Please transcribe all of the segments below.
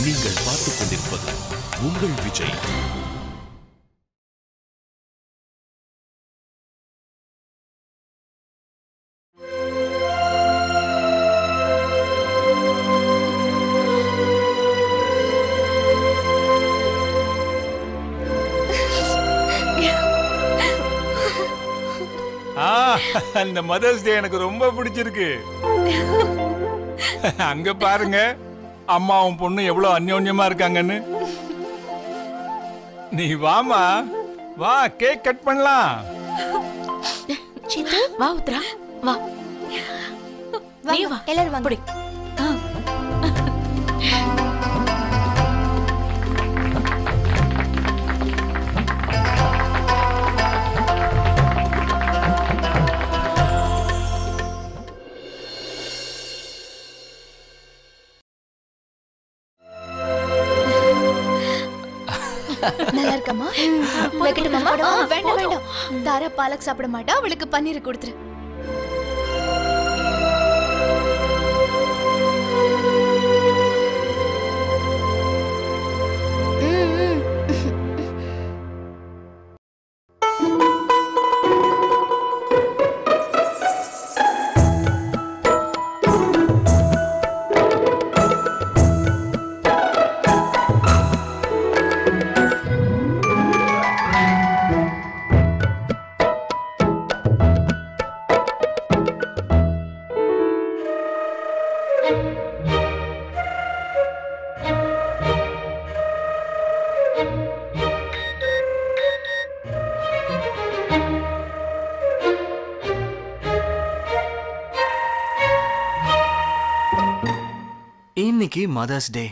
நீங்கள் பார்த்துக் கொண்டிருப்பது உங்கள் விஜய். அந்த மதர்ஸ் டே எனக்கு ரொம்ப பிடிச்சிருக்கு. அங்க பாருங்க, அம்மாவும் பொண்ணு எவ்வளவு அந்யோன்யமா இருக்காங்கன்னு. நீ வாமா, வா கேக் கட் பண்ணலாம். சித்து வா உத்ரா வா நீ வா எல்லாரும் வாங்க. புடி நல்லா இருக்கமா? வைக்கட்டுமா? வேண்டாம் வேண்டாம். தாரா பாலக் சாப்பிட மாட்டா, அவளுக்கு பன்னீர் கொடுத்துரு. இன்னைக்கு மதர்ஸ் டே.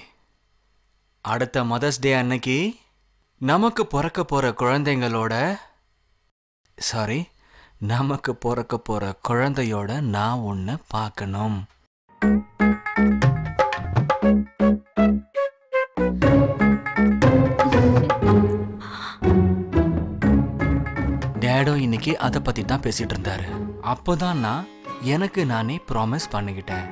அடுத்த மதர்ஸ் டே அன்னைக்கு நமக்கு பிறக்க போற குழந்தைங்களோட நமக்கு பிறக்க போற குழந்தையோட நான் ஒன்னு பார்க்கணும். டேடோ இன்னைக்கு அதை பத்தி தான் பேசிட்டு இருந்தாரு. அப்போதான் நான் எனக்கு நானே ப்ராமிஸ் பண்ணிக்கிட்டேன்.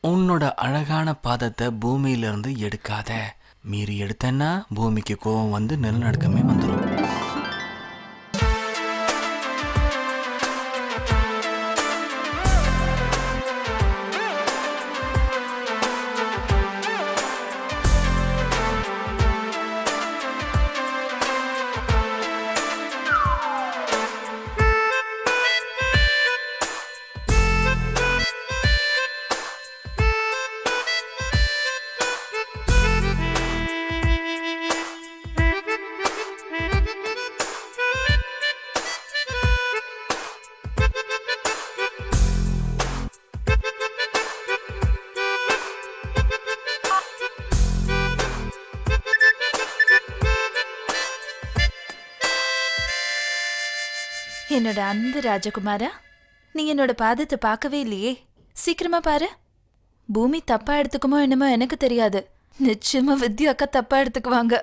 உன்னோட அழகான பாதத்தை பூமியிலிருந்து எடுக்காத. மீறி எடுத்தன்னா பூமிக்கு கோபம் வந்து நிலநடுக்கமே வந்துடும். என்னோட அன்பு ராஜகுமாரா, நீ என்னோட பாதத்தை பார்க்கவே இல்லையே. சீக்கிரமா பாரு. பூமி தப்பா எடுத்துக்குமோ என்னமோ எனக்கு தெரியாது. நிச்சயமா வித்யா அக்கா தப்பா எடுத்துக்குவாங்க.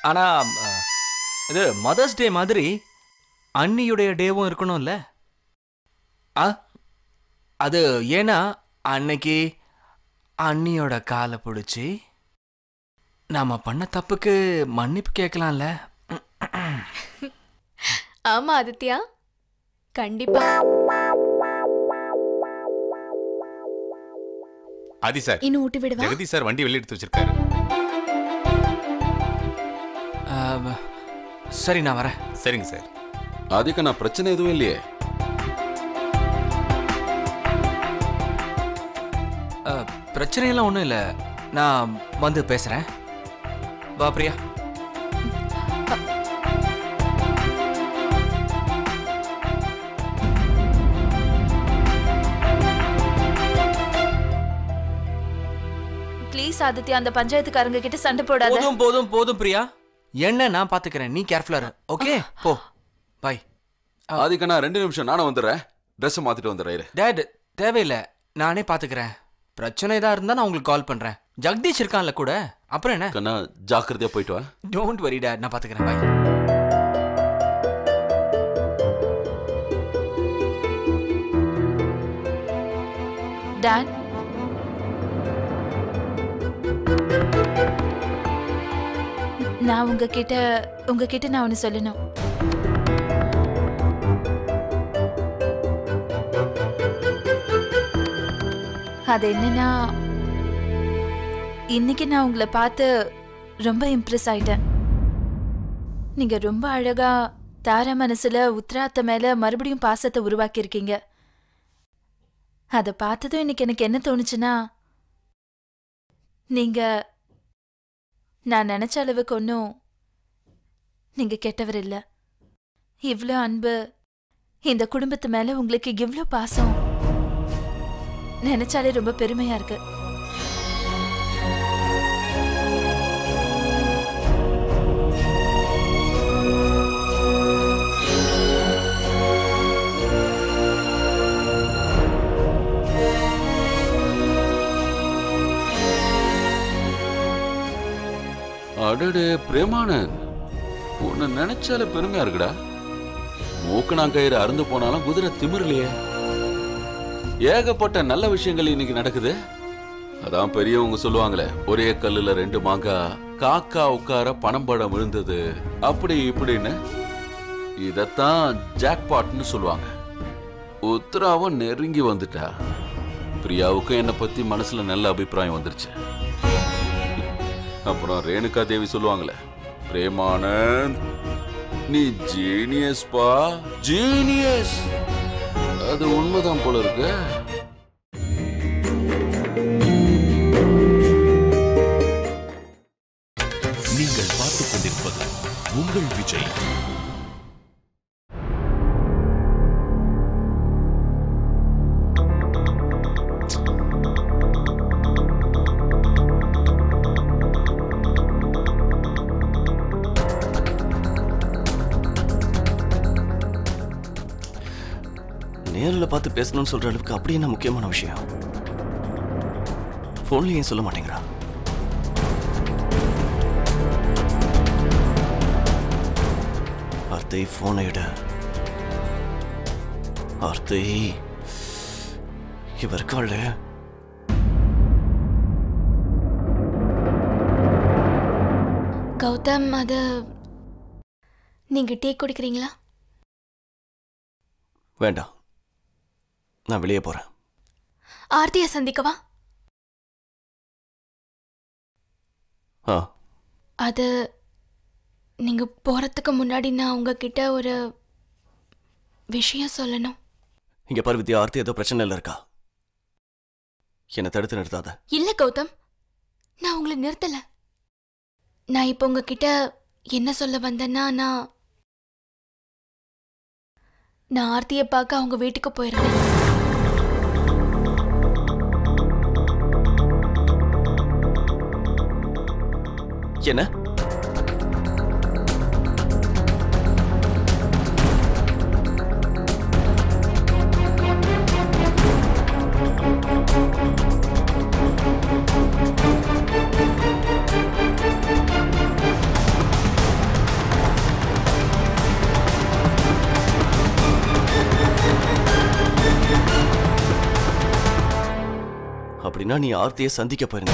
ஆனா இது மதர்ஸ் டே மாதிரி அண்ணியுடைய டேவும் இருக்கணும்ல. அது ஏன்னா அன்னைக்கு அண்ணியோட காலை பிடிச்சி நாம பண்ண தப்புக்கு மன்னிப்பு கேட்கலாம்ல. ஆமா ஆதித்யா, கண்டிப்பா. ஆதி சார், இன்னும் ஊட்டி விடுவா. ஜெகதி சார் வண்டி வெளியே எடுத்து வச்சிருக்காரு. சரி, நான் வரேன். சரிங்க சார். அதுக்கு நான் பிரச்சனை எதுவும் இல்லையே. பிரச்சனையெல்லாம் ஒன்றும் இல்லை. நான் வந்து பேசுகிறேன். வா பிரியா. ப்ளீஸ் ஆதித்யா, அந்த பஞ்சாயத்துக்காரங்க கிட்ட சண்டை போடாத. போதும் போதும் போதும் பிரியா. என்ன நான் பாத்துக்கிறேன், நீ கேர்ஃபுல்லா இரு. ஓகே, போ. பை. அதுக்கு நான் 2 நிமிஷம் நானும் வந்துடுறேன். ட்ரெஸ் மாத்திட்டு வந்துடுறேன். டேட், தேவையில்லை, நானே பாத்துக்கிறேன். பிரச்சனை ஏதா இருந்தா நான் உங்களுக்கு கால் பண்றேன். ஜெகதீஷ் இருக்கான்ல கூட, அப்புறம் என்ன? கண்ணா, ஜாக்கிரதையா போயிட்டு வா. டோன்ட் வரி டேட், நான் பாத்துக்கிறேன். பை. டாட், நான் உங்ககிட்ட நான் ஒன்று சொல்லணும். அது என்னன்னா, இன்னைக்கு நான் உங்களை பார்த்து ரொம்ப இம்ப்ரெஸ் ஆயிட்டேன். நீங்க ரொம்ப அழகா தாரா மனசுல உத்ராத்த மேல மறுபடியும் பாசத்தை உருவாக்கி இருக்கீங்க. அதை பார்த்ததும் இன்னைக்கு எனக்கு என்ன தோணுச்சுன்னா, நீங்க நான் நினைச்ச அளவுக்கு ஒன்றும் நீங்க கெட்டவர் இல்ல. இவ்வளோ அன்பு, இந்த குடும்பத்து மேல உங்களுக்கு இவ்வளோ பாசம் நினைச்சாலே ரொம்ப பெருமையா இருக்கு. அடடே பிரேமானந்த், உன்னை நினைச்சால பெருமையா இருக்குடா. மூக்கணாங்கயிறு அருந்து போனாலும் குதிரை திமிரலையே. ஏகப்பட்ட நல்ல விஷயங்கள் இன்னைக்கு நடக்குது. அதான் பெரியவங்க சொல்லுவாங்களே, ஒரே கல்லுல 2 மாங்காய், காக்கா உட்கார பனம்பழம் விழுந்தது, அப்படி இப்படின்னு. இதத்தான் ஜாக்பாட்னு சொல்லுவாங்க. உத்ராவும் நெருங்கி வந்துட்டா. பிரியாவுக்கும் என்னை பத்தி மனசுல நல்ல அபிப்பிராயம் வந்துருச்சு. அப்புறம் ரேணுகா தேவி சொல்லுவாங்களே, பிரேமானந்த் நீ ஜீனியஸ் பா, ஜீனியஸ். அது உண்மைதான் போல இருக்கு. நீங்கள் பார்த்துக் கொண்டிருப்பது உங்கள் விஜய். நேரில் பார்த்து பேசணும்னு சொல்ற அளவுக்கு அப்படி என்ன முக்கியமான விஷயம்? போன்ல ஏன் சொல்ல மாட்டேங்கிறா? ஆர்த்தி போனை எடு. ஆர்த்தி, இவ இருக்காள். கௌதம், அது நீங்க டீ குடிக்கிறீங்களா? வேண்டாம், நான் வெளியே போறேன். ஆர்த்தியை சந்திக்கவா? அது நீங்க போறதுக்கு முன்னாடி நான் உங்ககிட்ட ஒரு விஷயம் சொல்லணும். இங்க பாரு வித்யா, ஆர்த்தி ஏதோ பிரச்சனையில இருக்கா. என்னை தடுத்து நிறுத்தாத. இல்ல கௌதம், நான் உங்களை நிறுத்தல. நான் இப்போ உங்ககிட்ட என்ன சொல்ல வந்தேன்னா, நான் ஆர்த்தியை பார்க்க அவங்க வீட்டுக்கு போயிருந்தேன். என்ன? அப்படின்னா நீ ஆர்த்தியை சந்திக்க போயிருந்த?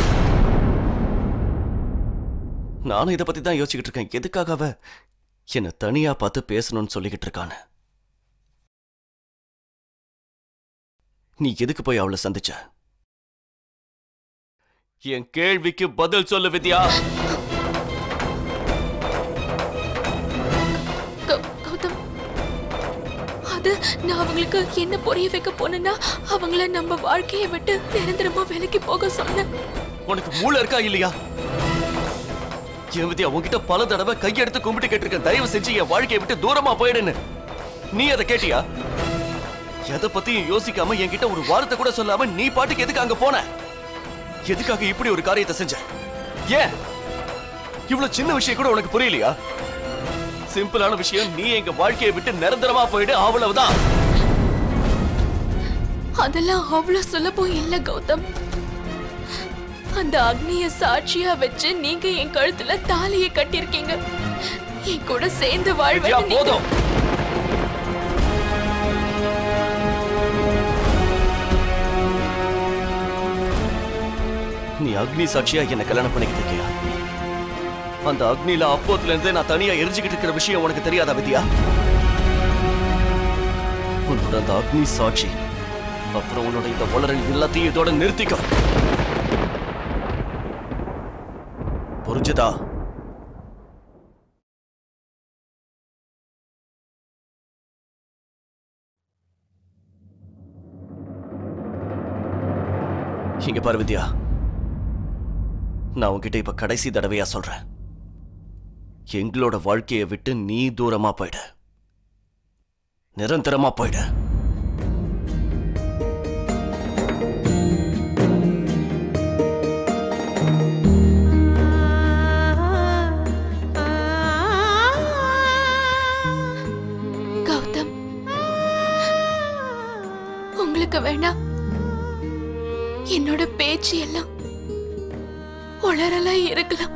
நானும் இதை பத்தி தான் யோசிச்சுக்கிட்டு இருக்கேன். எதுக்காக அவ என்ன தனியா பார்த்து பேசணும்னு சொல்லிக்கிட்டு இருக்கான்னு. நீ எதுக்கு போய் அவளை சந்திச்ச? என் கேள்விக்கு பதில் சொல்லு வித்யா. கௌதம், அது நான் அவங்களுக்கு என்ன புரிய வைக்க போனேன்னா அவங்கள நம்ம வாழ்க்கையை விட்டு நிரந்தரமா விலக்கி போக சொன்னேன். உனக்கு மூளை இருக்கா இல்லையா? என் வித்யா, உன்கிட்ட பல தடவை கையெடுத்து கும்பிட்டு கேட்டிருக்கேன், தயவு செஞ்சு என் வாழ்க்கையை விட்டு தூரமா போயிடுன்னு. நீ அதை கேட்டியா? எதை பத்தியும் யோசிக்காம என்கிட்ட ஒரு வார்த்தை கூட சொல்லாம நீ பாட்டுக்கு எதுக்கு அங்க போன? எதுக்காக இப்படி ஒரு காரியத்தை செஞ்ச? ஏன் இவ்வளவு சின்ன விஷயம் கூட உனக்கு புரியலையா? சிம்பிளான விஷயம், நீ எங்க வாழ்க்கையை விட்டு நிரந்தரமா போயிடு, அவ்வளவுதான். அதெல்லாம் அவ்வளவு சுலபம் இல்ல கௌதம். அந்த அக்னிய சாட்சியா வச்சு நீங்க என் கழுத்துல தாலியை கட்டிருக்கீங்க. என் கூட சேர்ந்து வாழ்வேன். போதும். நீ அக்னி சாட்சியா என்ன கல்யாணம் பண்ணிக்கிட்டு இருக்கியா? அந்த அக்னியில அப்போத்துல இருந்தே நான் தனியா எரிஞ்சுக்கிட்டு இருக்கிற விஷயம் உனக்கு தெரியாதா வித்யா? உன்னோட அந்த அக்னி சாட்சி, அப்புறம் உன்னோட இந்த வளரல் எல்லாத்தையும் இதோட நிறுத்திக்கோ. புரிஞ்சுதா? இங்க பாரு வித்யா, நான் உன்கிட்ட இப்ப கடைசி தடவையா சொல்றேன், எங்களோட வாழ்க்கையை விட்டு நீ தூரமா போயிடு, நிரந்தரமா போயிடு. கௌதம், உங்களுக்கு வேணாம் என்னோட பேச்சு எல்லாம் உளறலாம் இருக்கலாம்.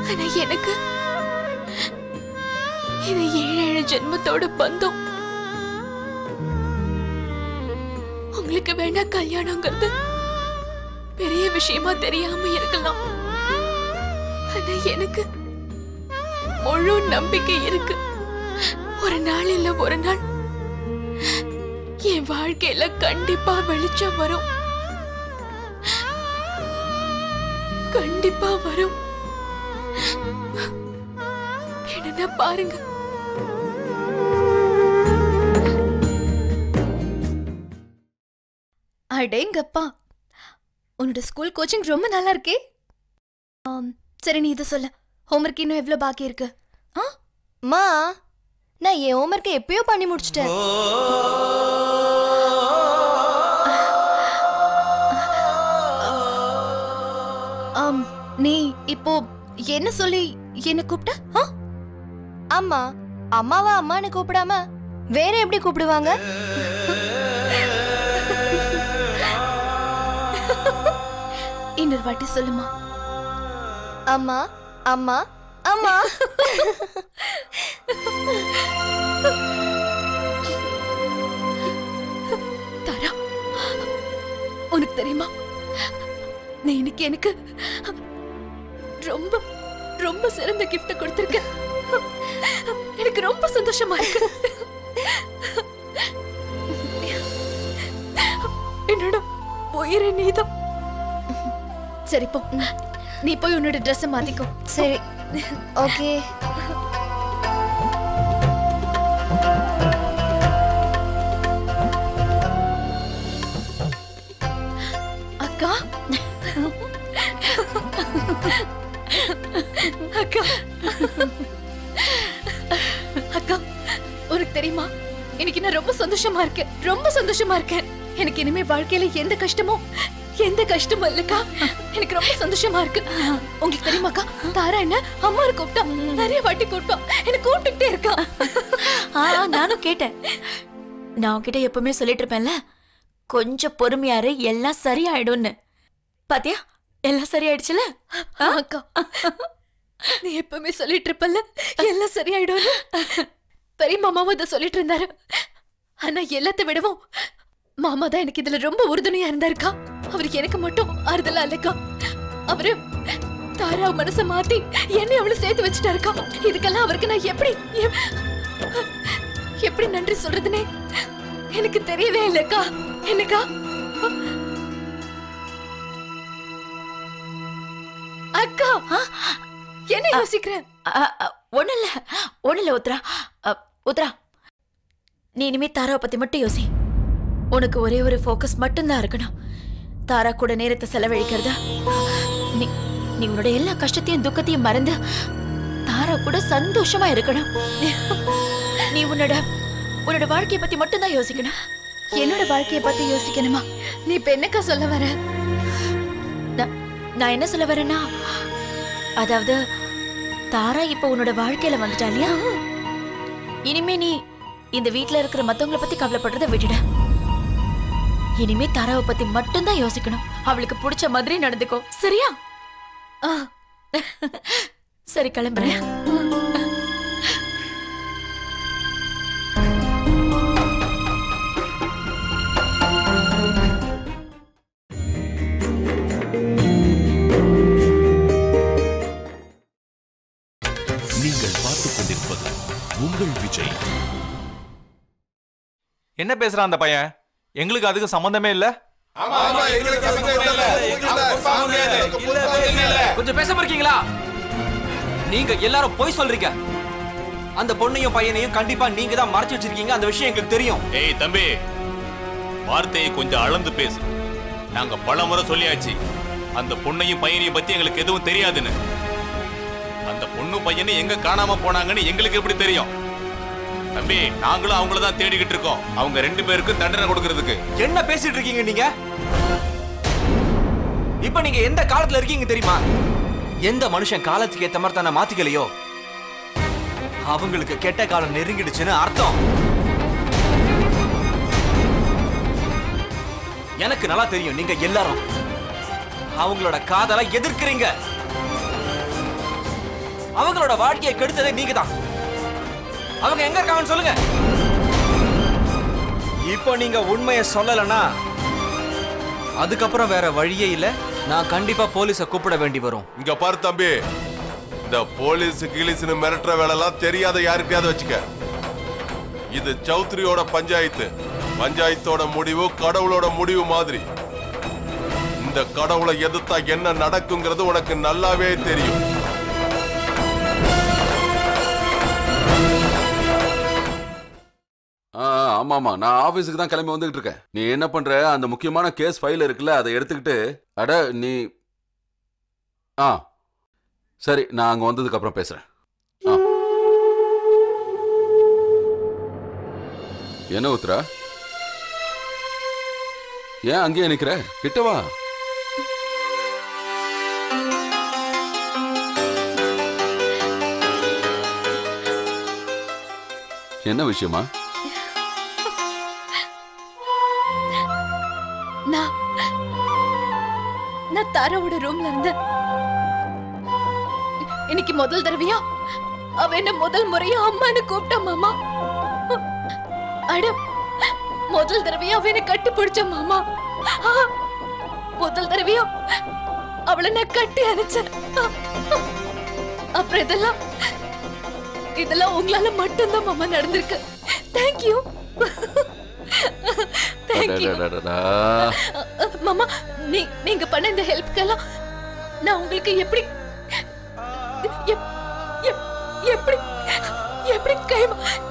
ஆனா எனக்கு இது 7 ஜென்மத்தோட பந்தம். உங்களுக்கு வேணா கல்யாணங்கிறது பெரிய விஷயமா தெரியாம இருக்கலாம். ஆனா எனக்கு முழு நம்பிக்கை இருக்கு. ஒரு நாள் இல்ல ஒரு நாள் என் வாழ்க்கையில கண்டிப்பா வெளிச்சம் வரும். கண்டிப்பா வரும். வேணும்னா பாருங்க. அடேங்கப்பா, உன்னோட ஸ்கூல் கோச்சிங் ரொம்ப நல்லா இருக்கே. சரி, நீ இதை சொல்ல, ஹோம்ஒர்க் இன்னும் எவ்வளவு பாக்கி இருக்கு? மா, நான் என் ஹோம்ஒர்க்கை எப்பயோ பண்ணி முடிச்சிட்டேன். நீ இப்போ என்ன சொல்லி என்ன கூப்பிட்ட? அம்மா, அம்மாவா அம்மான்னு கூப்பிடாம வேற எப்படி கூப்பிடுவாங்க? இன்னொரு வாட்டி சொல்லுமா. அம்மா அம்மா அம்மா. தாரா, உனக்கு தெரியுமா, நீ இன்னைக்கு எனக்கு ரொம்ப ரொம்ப சிறந்த கிஃப்ட் கொடுத்திருக்க. எனக்கு ரொம்ப சந்தோஷமா இருக்கு. என்னோட உயிரை நீதான். சரி போ, நீ போய் உன்னோட ட்ரெஸ் மாத்திக்கோ. சரி, ஓகே. அக்கா, அக்கா, அக்கா, உனக்கு தெரியுமா, இன்னைக்கு நான் ரொம்ப சந்தோஷமா இருக்கேன். ரொம்ப சந்தோஷமா இருக்கேன். எனக்கு இனிமே வாழ்க்கையில எந்த கஷ்டமும் இல்லக்கா. எனக்கு ரொம்ப சந்தோஷமா இருக்கு. உங்களுக்கு தெரியுமாக்கா, தாரா என்ன அம்மா கூப்பிட்டா, நிறைய வாட்டி கூப்பிட்டா, என்ன கூப்பிட்டுட்டே இருக்கா. நானும் கேட்டேன். நான் உன்கிட்ட எப்பவுமே சொல்லிட்டு இருப்பேன்ல, கொஞ்சம் பொறுமையாரு, எல்லாம் சரியாயிடும்னு. பாத்தியா, எல்லாம் சரியாயிடுச்சுல. அக்கா, நீ எப்பவுமே சொல்லிட்டு இருப்பல்ல, எல்லாம் சரியாயிடும்னு. பெரிய மாமாவும் இதை சொல்லிட்டு இருந்தாரு. ஆனா எல்லாத்தை விடவும் மாமா தான் எனக்கு இதுல ரொம்ப உறுதுணையா இருந்தாருக்கா. அவருக்கு எனக்கு மட்டும் ஆறுதலா இல்லக்கா. அவரு தாரா மனசை மாத்தி என்னை அவளை சேர்த்து வச்சுட்டாருக்கா. இதுக்கெல்லாம் அவருக்கு நான் எப்படி நன்றி சொல்றதுன்னே எனக்கு தெரியவே இல்லக்கா. என்னக்கா? அக்கா என்ன யோசிக்கிற? ஒண்ணு இல்ல உத்ரா. உத்ரா, நீ இனிமே தாராவை பத்தி மட்டும் யோசி. உனக்கு ஒரே ஒரு ஃபோக்கஸ் மட்டும்தான் இருக்கணும். தாரா கூட நேரத்தை செலவழிக்கிறதா. நீ நீ உன்னோட எல்லா கஷ்டத்தையும் துக்கத்தையும் மறந்து தாரா கூட சந்தோஷமா இருக்கணும். நீ உன்னோட வாழ்க்கையை பத்தி மட்டும்தான் யோசிக்கணும். என்னோட வாழ்க்கைய பத்தி யோசிக்கணுமா? நீ இப்ப என்னக்கா சொல்ல வர? நான் என்ன சொல்ல வரேன்னா, அதாவது தாரா இப்ப உன்னோட வாழ்க்கையில வந்துட்டா இல்லையா? இனிமே நீ இந்த வீட்ல இருக்கிற மத்தவங்கள பத்தி கவலைப்படுறத விட்டுட. இனிமே தாராவை பத்தி மட்டும்தான் யோசிக்கணும். அவளுக்கு பிடிச்ச மாதிரி நடந்துக்கோ, சரியா? சரி, கிளம்புறேன். நீங்கள் பார்த்துக் கொண்டிருப்பது உங்கள் விஜய். என்ன பேசுறான் அந்த பையன்? எங்களுக்கு அதுக்கு சம்பந்தமே இல்ல. கொஞ்சம் பேசாம இருக்கீங்களா? நீங்க எல்லாரும் போய் சொல்றீங்க. அந்த பொண்ணையும் பையனையும் கண்டிப்பா நீங்க தான் மறைச்சு வச்சிருக்கீங்க. அந்த விஷயம் எங்களுக்கு தெரியும். ஏய் தம்பி, வார்த்தையை கொஞ்சம் அளந்து பேசு. நாங்க பலமுறை சொல்லியாச்சு, அந்த பொண்ணையும் பையனையும் பத்தி எங்களுக்கு எதுவும் தெரியாதுன்னு. அந்த பொண்ணு பையனை எங்க காணாம போனாங்கன்னு எங்களுக்கு எப்படி தெரியும்? தம்பி, நாங்களும் அவங்கள தான் தேடிக்கிட்டு இருக்கோம். அவங்க 2 பேருக்கும் தண்டனை கொடுக்கிறதுக்கு. என்ன பேசிட்டு இருக்கீங்க நீங்க? இப்ப நீங்க எந்த காலத்துல இருக்கீங்க தெரியுமா? எந்த மனுஷன் காலத்துக்கு ஏத்த மாதிரி தானே மாத்திக்கலையோ அவங்களுக்கு கெட்ட காலம் நெருங்கிடுச்சுன்னு அர்த்தம். எனக்கு நல்லா தெரியும், நீங்க எல்லாரும் அவங்களோட காதலை எதிர்க்கிறீங்க. அவங்களோட வாழ்க்கையை கெடுத்ததே நீங்க தான். அவங்க எங்க இருக்காங்கன்னு சொல்லுங்க. இப்போ நீங்க உண்மையை சொல்லலன்னா அதுக்கப்புறம் வேற வழியே இல்ல. நான் கண்டிப்பா போலீஸை கூப்பிட வேண்டி வரும். இங்க பாரு தம்பி, இந்த போலீஸ் கிளீஸ்னு மிரட்டுற வேலைலாம் தெரியாத யாருக்கையாவது வச்சுக்க. இது சௌத்ரியோட பஞ்சாயத்து. பஞ்சாயத்தோட முடிவு கடவுளோட முடிவு மாதிரி. இந்த கடவுளை எதிர்த்தா என்ன நடக்குங்கிறது உனக்கு நல்லாவே தெரியும். ஆமாமா, நான் ஆபீஸுக்கு தான் கிளம்பி வந்துகிட்டு இருக்கேன். நீ என்ன பண்ற? அந்த முக்கியமான கேஸ் ஃபைல் இருக்குல்ல, அதை எடுத்துக்கிட்டு நீ சரி, நான் அங்க வந்ததுக்கு அப்புறம் பேசுறேன். என்ன உத்ரா, ஏன் அங்கேயே நிக்கிற? கிட்டவா. என்ன விஷயமா? நான் தாராவோட ரூம்ல இருந்த இன்னைக்கு முதல் தடவையா அவ என்ன முதல் முறையா அம்மான்னு கூப்பிட்டா மாமா. அட, முதல் தடவையா அவ என்ன கட்டி பிடிச்ச மாமா. முதல் தடவையா அவளை நான் கட்டி அணைச்சேன். அப்புறம் இதெல்லாம் உங்களால மட்டும்தான் மாமா நடந்திருக்கு. தேங்க்யூ. மாமா, நீங்க பண்ண இந்த ஹெல்ப்க்கெல்லாம் நான் உங்களுக்கு எப்படி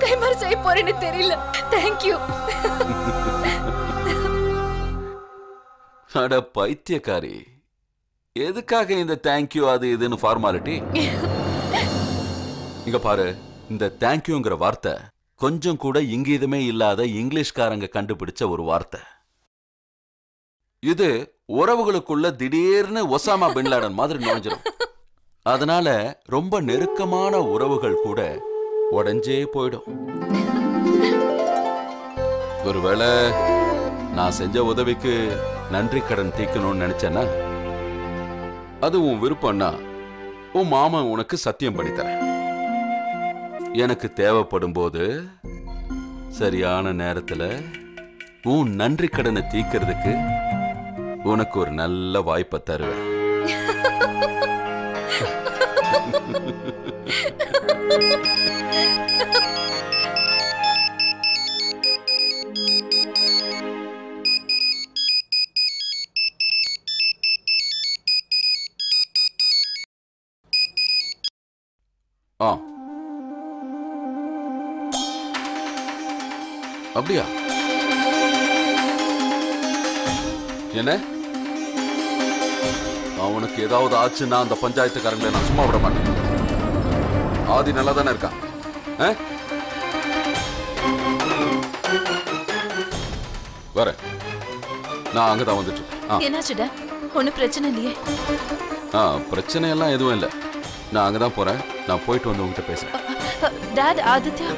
கைமாறு செய்ய போறேன்னு தெரியல. தேங்க்யூ. அட பைத்தியக்காரி, எதுக்காக இந்த தேங்க்யூ அது இதுன்னு ஃபார்மாலிட்டி? இங்க பாரு, இந்த தேங்க்யூங்கிற வார்த்தை கொஞ்சம் கூட இங்கீதமே இல்லாத இங்கிலீஷ்காரங்க கண்டுபிடிச்ச ஒரு வார்த்தை. இது உறவுகளுக்குள்ள திடீர்னு ஒசாமா பின் லாடன் மாதிரி நுழைஞ்சிடும். அதனால ரொம்ப நெருக்கமான உறவுகள் கூட உடைஞ்சே போயிடும். ஒருவேளை நான் செஞ்ச உதவிக்கு நன்றி கடன் தீர்க்கணும்னு நினைச்சேன்னா அது உன் விருப்பம்னா உன் மாமன் உனக்கு சத்தியம் பண்ணி தரேன். எனக்கு தேவைப்படும் போது சரியான நேரத்துல உன் நன்றி கடனை தீர்க்கிறதுக்கு உனக்கு ஒரு நல்ல வாய்ப்பை தருவேன். ஆ அப்படியா? என்ன அவனுக்கு ஏதாவது ஆச்சுன்னா அந்த பஞ்சாயத்துக்காரங்களை நான் சும்மா விட மாட்டேன். ஆதி நல்லா தானே இருக்கான். வர நான் அங்கதான் வந்துட்டு. என்னாச்சுடா? ஒன்னும் பிரச்சனை இல்லையே? பிரச்சனை எல்லாம் எதுவும் இல்லை. நான் அங்கதான் போறேன். நான் போயிட்டு வந்து உங்ககிட்ட பேசுறேன். டாட், ஆதித்யா